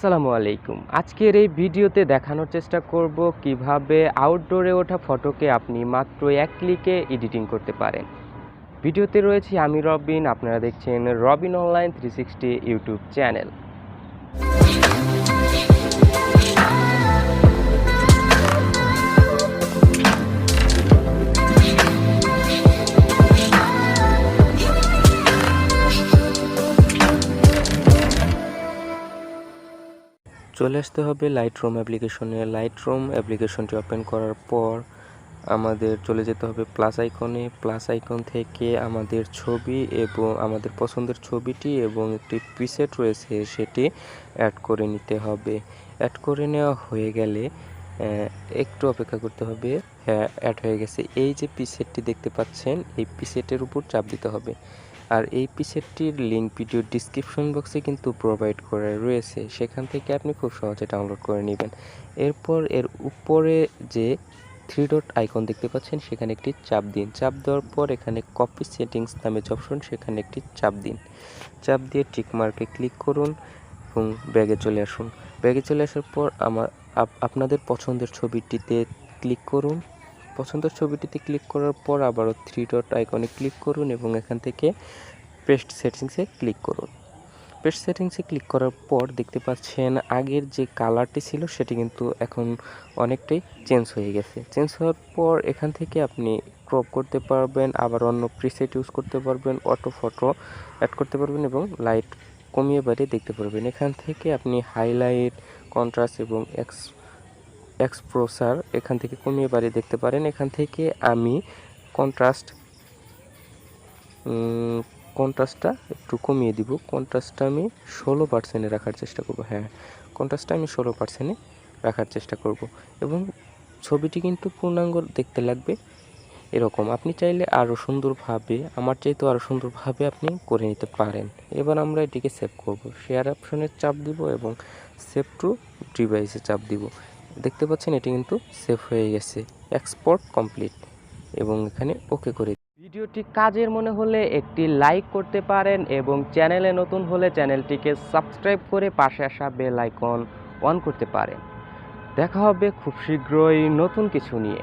আসসালামু আলাইকুম। আজকের এই ভিডিওতে দেখানোর চেষ্টা করব কিভাবে আউটডোরে ওঠা ফটোকে আপনি মাত্র এক ক্লিকে এডিটিং করতে পারেন। ভিডিওতে রয়েছি আমি রবিন, আপনারা দেখছেন রবিন অনলাইন 360 ইউটিউব চ্যানেল। চলে আসতে হবে লাইটরুম অ্যাপ্লিকেশনে। লাইটরুম অ্যাপ্লিকেশনটি ওপেন করার পর আমাদের চলে যেতে হবে প্লাস আইকনে। প্লাস আইকন থেকে আমাদের ছবি এবং আমাদের পছন্দের ছবিটি এবং একটি প্রিসেট রয়েছে সেটি অ্যাড করে নিতে হবে। অ্যাড করে নেওয়া হয়ে গেলে একটু অপেক্ষা করতে হবে। হ্যাঁ, অ্যাড হয়ে গেছে। এই যে প্রিসেটটি দেখতে পাচ্ছেন, এই প্রিসেটের উপর চাপ দিতে হবে। আর এই প্রিসেটটির লিঙ্ক ভিডিও ডিসক্রিপশন বক্সে কিন্তু প্রোভাইড করা রয়েছে, সেখান থেকে আপনি খুব সহজে ডাউনলোড করে নেবেন। এরপর এর উপরে যে 3 ডট আইকন দেখতে পাচ্ছেন সেখানে একটি চাপ দিন। চাপ দেওয়ার পর এখানে কপি সেটিংস নামে যে অপশন সেখানে একটি চাপ দিন। চাপ দিয়ে টিক মার্কে ক্লিক করুন এবং ব্যাগে চলে আসুন। ব্যাগে চলে আসার পর আপনাদের পছন্দের ছবিটিতে ক্লিক করুন। পছন্দের ছবিটিতে ক্লিক করার পর আবারও 3 ডট আইকনে ক্লিক করুন এবং এখান থেকে পেস্ট সেটিংসে ক্লিক করুন। পেস্ট সেটিংসে ক্লিক করার পর দেখতে পাচ্ছেন আগের যে কালারটি ছিল সেটি কিন্তু এখন অনেকটাই চেঞ্জ হয়ে গেছে। চেঞ্জ হওয়ার পর এখান থেকে আপনি ক্রপ করতে পারবেন, আবার অন্য প্রিসেট ইউজ করতে পারবেন, অটো ফটো অ্যাড করতে পারবেন এবং লাইট কমিয়ে বাড়িয়ে দেখতে পারবেন। এখান থেকে আপনি হাইলাইট, কন্ট্রাস্ট এবং এক্সপোজার এখান থেকে কমিয়ে বাড়িয়ে দেখতে পারেন। এখান থেকে আমি কন্ট্রাস্টটা একটু কমিয়ে দিব। কন্ট্রাস্টটা আমি 16% রাখার চেষ্টা করব। হ্যাঁ, কন্ট্রাস্টটা আমি 16% রাখার চেষ্টা করব এবং ছবিটি কিন্তু পূর্ণাঙ্গ দেখতে লাগবে এরকম। আপনি চাইলে আরও সুন্দরভাবে, আমার চাইতেও আরও সুন্দরভাবে আপনি করে নিতে পারেন। এবার আমরা এটিকে সেভ করব। শেয়ার অপশনে চাপ দিব এবং সেভ টু ডিভাইসে চাপ দিব। দেখতে পাচ্ছেন এটি কিন্তু সেভ হয়ে গেছে। এক্সপোর্ট কমপ্লিট এবং এখানে ওকে করে। ভিডিওটি কাজের মনে হলে একটি লাইক করতে পারেন এবং চ্যানেলে নতুন হলে চ্যানেলটিকে সাবস্ক্রাইব করে পাশে আসা বেল আইকন অন করতে পারেন। দেখা হবে খুব শীঘ্রই নতুন কিছু নিয়ে।